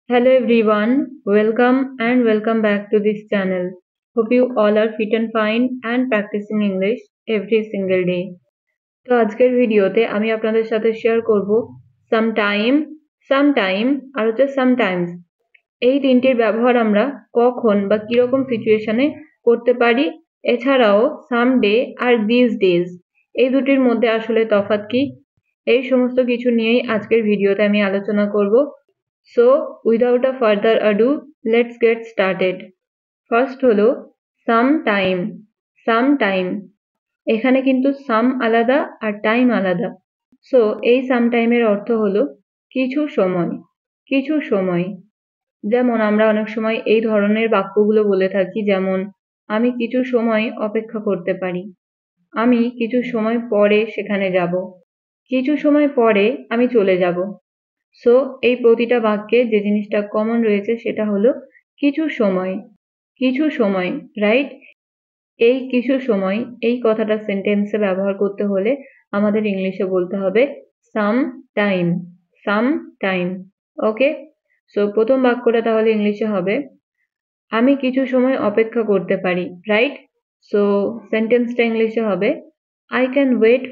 Hello everyone, welcome back to this channel. Hope you all are fit and fine and practicing English every single day. তো আজকের ভিডিওতে আমি আপনাদের সাথে share করব সামটাইম আর হচ্ছে সামটাইমস। এই তিনটির ব্যবহার আমরা কখন বা কিরকম সিচুয়েশনে করতে পারি, এছাড়াও সামডে আর দিস ডেজ এই দুটির মধ্যে আসলে তফাৎ কি, এই সমস্ত কিছু নিয়েই আজকের ভিডিওতে আমি আলোচনা করব। So, without a further ado, let's get started. First হলো sometime. এখানে কিন্তু সাম আলাদা আর টাইম আলাদা। সো এই সামটাইমের অর্থ হলো কিছু সময়। যেমন আমরা অনেক সময় এই ধরনের বাক্যগুলো বলে থাকি, যেমন আমি কিছু সময় অপেক্ষা করতে পারি, আমি কিছু সময় পরে সেখানে যাব, কিছু সময় পরে আমি চলে যাব। সো এই প্রতিটা বাক্যে যে জিনিসটা কমন রয়েছে সেটা হলো কিছু সময়, রাইট? এই কিছু সময় এই কথাটা সেন্টেন্সে ব্যবহার করতে হলে আমাদের ইংলিশে বলতে হবে সাম টাইম। ওকে, সো প্রথম বাক্যটা তাহলে ইংলিশে হবে আমি কিছু সময় অপেক্ষা করতে পারি, রাইট? সো সেন্টেন্সটা ইংলিশে হবে I can wait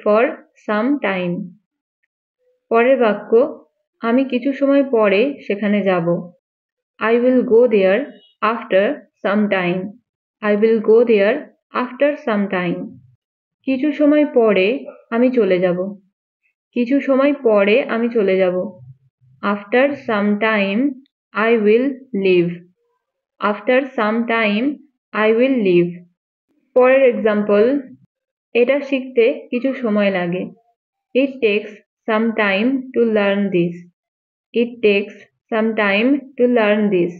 for some time. পরের বাক্য আমি কিছু সময় পরে সেখানে যাব, I will go there after some time. কিছু সময় পরে আমি চলে যাব, after some time I will leave. পরের এক্সাম্পল, এটা শিখতে কিছু সময় লাগে, It takes some time to learn this.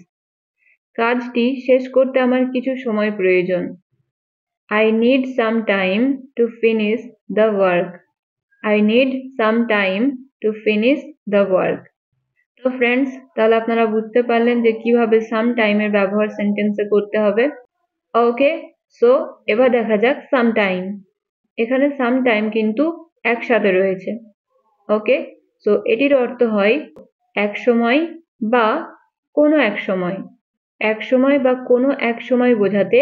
কাজটি শেষ করতে আমার কিছু সময় প্রয়োজন, I need some time to finish the work. তো ফ্রেন্ডস, তাহলে আপনারা বুঝতে পারলেন যে কিভাবে সাম টাইমের ব্যবহার সেন্টেন্সে করতে হবে। ওকে, সো এবার দেখা যাক সামটাইম। এখানে সামটাইম কিন্তু একসাথে রয়েছে। ওকে, সো এটির অর্থ হয় এক সময় বা কোনো এক সময় বোঝাতে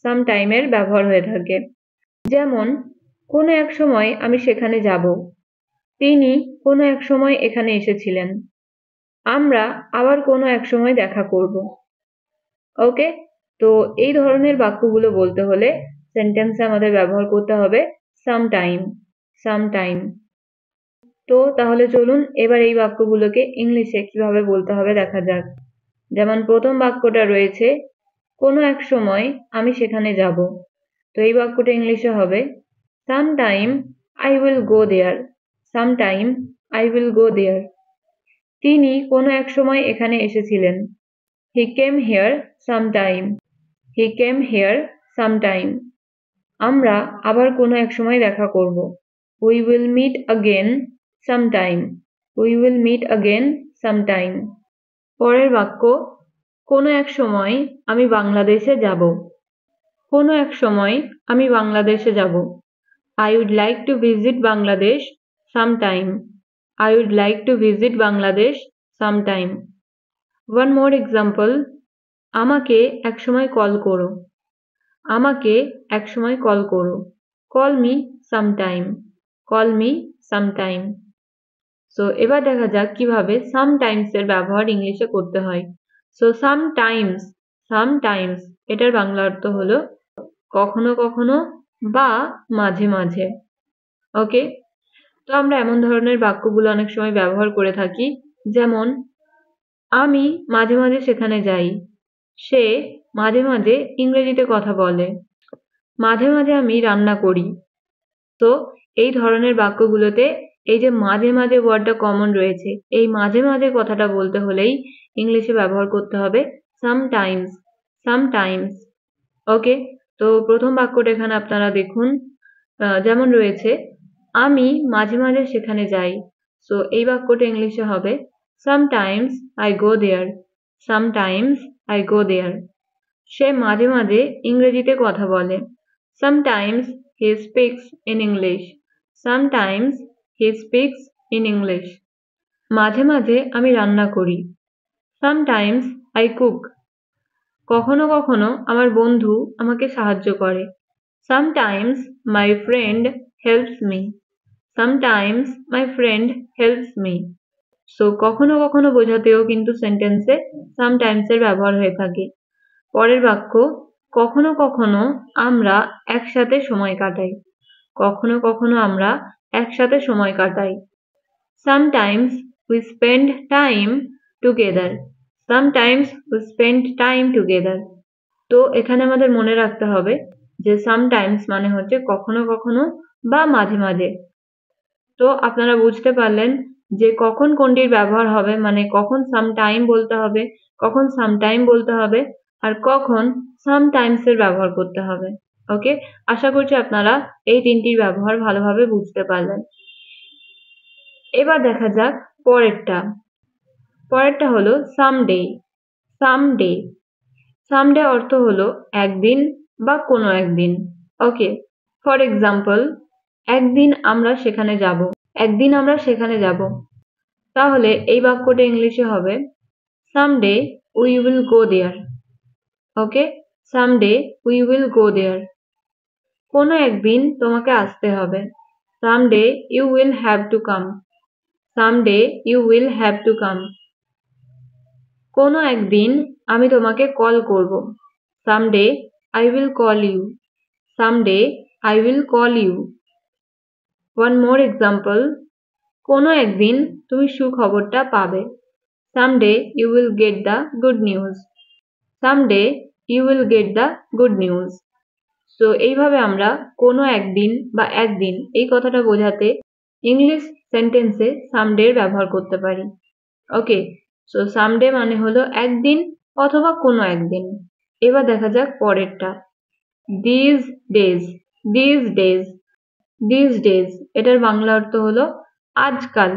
সামটাইমের ব্যবহার হয়ে থাকে। যেমন কোনো এক সময় আমি সেখানে যাব, তিনি কোনো এক সময় এখানে এসেছিলেন, আমরা আবার কোনো এক সময় দেখা করব। ওকে, তো এই ধরনের বাক্যগুলো বলতে হলে সেন্টেন্সে আমাদের ব্যবহার করতে হবে সামটাইম। তো তাহলে চলুন এবার এই বাক্যগুলোকে ইংলিশে কিভাবে বলতে হবে দেখা যাক। যেমন প্রথম বাক্যটা রয়েছে কোনো এক সময় আমি সেখানে যাব, তো এই বাক্যটা ইংলিশে হবে sometime I will go there. তিনি কোনো এক সময় এখানে এসেছিলেন, he came here sometime. আমরা আবার কোনো এক সময় দেখা করব, we will meet again sometime. পরের বাক্য কোনো এক সময় আমি বাংলাদেশে যাব, I would like to visit Bangladesh sometime. One more example, আমাকে এক সময় কল করো, call me sometime. সো এবার দেখা যাক কিভাবে সামটাইমস এর ব্যবহার ইংলিশে করতে হয়। সো সামটাইমস এটার বাংলা অর্থ হলো কখনো কখনো বা মাঝে মাঝে। ওকে, তো আমরা এমন ধরনের বাক্যগুলো অনেক সময় ব্যবহার করে থাকি, যেমন আমি মাঝে মাঝে সেখানে যাই, সে মাঝে মাঝে ইংরেজিতে কথা বলে, মাঝে মাঝে আমি রান্না করি। তো এই ধরনের বাক্যগুলোতে এই যে মাঝে মাঝে ওয়ার্ডটা কমন রয়েছে, এই মাঝে মাঝে কথাটা বলতে হলেই ইংলিশে ব্যবহার করতে হবে সামটাইমস। ওকে, তো প্রথম বাক্যটা এখানে আপনারা দেখুন, যেমন রয়েছে আমি মাঝে মাঝে সেখানে যাই, সো এই বাক্যটা ইংলিশে হবে sometimes I go there. সে মাঝে মাঝে ইংরেজিতে কথা বলে, sometimes he speaks in English. মাঝে মাঝে আমি রান্না করি। Sometimes I cook. কখনো কখনো আমার বন্ধু আমাকে সাহায্য করে। Sometimes my friend helps me. Sometimes my friend helps me. So কখনো কখনো বোঝাতেও কিন্তু সেন্টেন্সে sometimes এর ব্যবহার হয়ে থাকে। পরের বাক্য, কখনো কখনো আমরা একসাথে সময় কাটাই। কখনো কখনো আমরা একসাথে সময় কাটাই। Sometimes we spend time together. Sometimes we spend time together. তো এখানে আমাদের মনে রাখতে হবে যে sometimes মানে হচ্ছে কখনো কখনো বা মাঝে মাঝে। তো আপনারা বুঝতে পারলেন যে কখন কোনটির ব্যবহার হবে, মানে কখন sometime বলতে হবে, কখন sometime বলতে হবে, আর কখন sometimes এর ব্যবহার করতে হবে। ওকে, আশা করছি আপনারা এই তিনটির ব্যবহার ভালোভাবে বুঝতে পারলেন। এবার দেখা যাক পরেরটা। পরেরটা হলো someday. someday. someday অর্থ হলো একদিন বা কোনো একদিন। ওকে, ফর এক্সাম্পল, একদিন আমরা সেখানে যাব। একদিন আমরা সেখানে যাব। তাহলে এই বাক্যটা ইংলিশে হবে someday we will go there. Okay, someday we will go there. কোনো একদিন তোমাকে আসতে হবে। someday you will have to come. someday you will have to come. কোনো একদিন আমি তোমাকে কল করব। someday I will call you. someday I will call you. One more example, কোনো একদিন তুমি সুখবরটা পাবে। someday you will get the good news. someday you will get the good news. So এইভাবে আমরা কোনো একদিন বা একদিন এই কথাটা বোঝাতে ইংলিশ সেন্টেন্সে someday এর ব্যবহার করতে পারি। ওকে, সো someday মানে হলো একদিন অথবা কোনো একদিন। এবার দেখা যাক পরেরটা, these days. these days. these days এটার বাংলা অর্থ হলো আজকাল।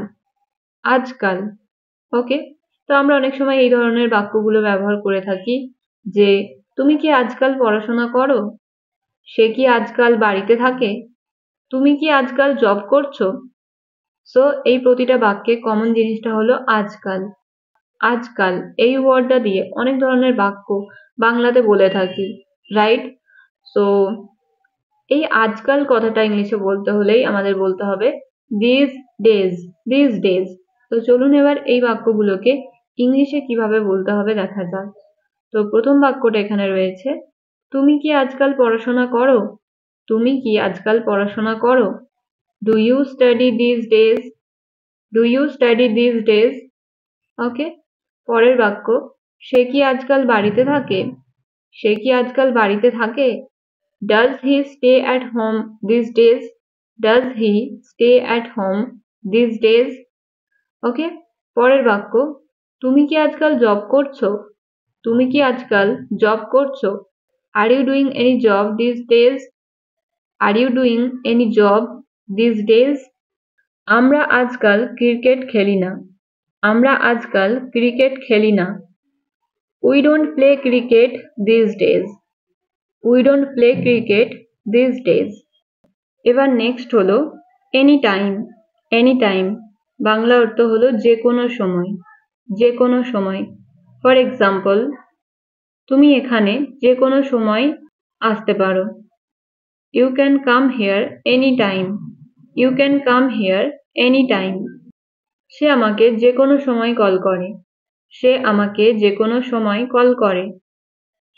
আজকাল। ওকে, তো আমরা অনেক সময় এই ধরনের বাক্যগুলো ব্যবহার করে থাকি যে তুমি কি আজকাল পড়াশোনা করো? সে কি আজকাল বাড়িতে থাকে? তুমি কি আজকাল জব করছো? সো এই প্রতিটা বাক্যে কমন জিনিসটা হলো আজকাল। আজকাল এই ওয়ার্ডটা দিয়ে অনেক ধরনের বাক্য বাংলাতে বলে থাকি, রাইট? সো এই আজকাল কথাটা ইংলিশে বলতে হলেই আমাদের বলতে হবে these days. these days. তো চলুন এবার এই বাক্যগুলোকে ইংলিশে কিভাবে বলতে হবে দেখা যাক। তো প্রথম বাক্যটা এখানে রয়েছে, তুমি কি আজকাল পড়াশোনা করো? তুমি কি আজকাল পড়াশোনা করো? Do you study these days? Do you study these days? ওকে, পরের বাক্য, সে কি আজকাল বাড়িতে থাকে? সে কি আজকাল বাড়িতে থাকে? Does he stay at home these days? Does he stay at home these days? ওকে, পরের বাক্য, তুমি কি আজকাল জব করছো? তুমি কি আজকাল জব করছো? Are you doing any job these days? Are you doing any job these days? আমরা আজকাল ক্রিকেট খেলি না। আমরা আজকাল ক্রিকেট খেলি না। We don't play cricket these days. We don't play cricket these days. এবার নেক্সট হলো any time. Any time Bangla অর্থ হলো যে কোনো সময়। যে কোনো সময়। ফর এক্সাম্পল, তুমি এখানে যে কোনো সময় আসতে পারো। You can come here anytime. You can come here anytime. সে আমাকে যে কোনো সময় কল করে। সে আমাকে যে কোনো সময় কল করে।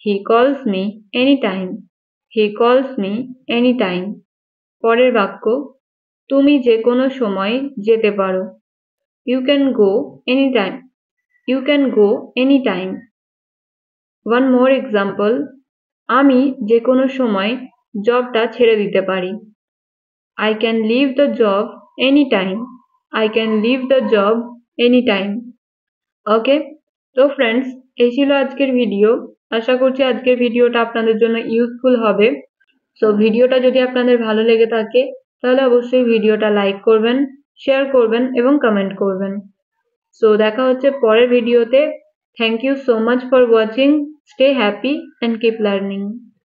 He calls me anytime. He calls me anytime. পরের বাক্য, তুমি যে কোনো সময় যেতে পারো। You can go anytime. You can go anytime. One more example, আমি যে কোনো সময় জবটা ছেড়ে দিতে পারি। I can leave the job anytime. I can leave the job anytime. ওকে, তো ফ্রেন্ডস, এই ছিল আজকের ভিডিও। আশা করছি আজকের ভিডিওটা আপনাদের জন্য ইউজফুল হবে। সো ভিডিওটা যদি আপনাদের ভালো লেগে থাকে তাহলে অবশ্যই ভিডিওটা লাইক করবেন, শেয়ার করবেন এবং কমেন্ট করবেন। সো দেখা হচ্ছে পরের ভিডিওতে। Thank you so much for watching. Stay happy and keep learning.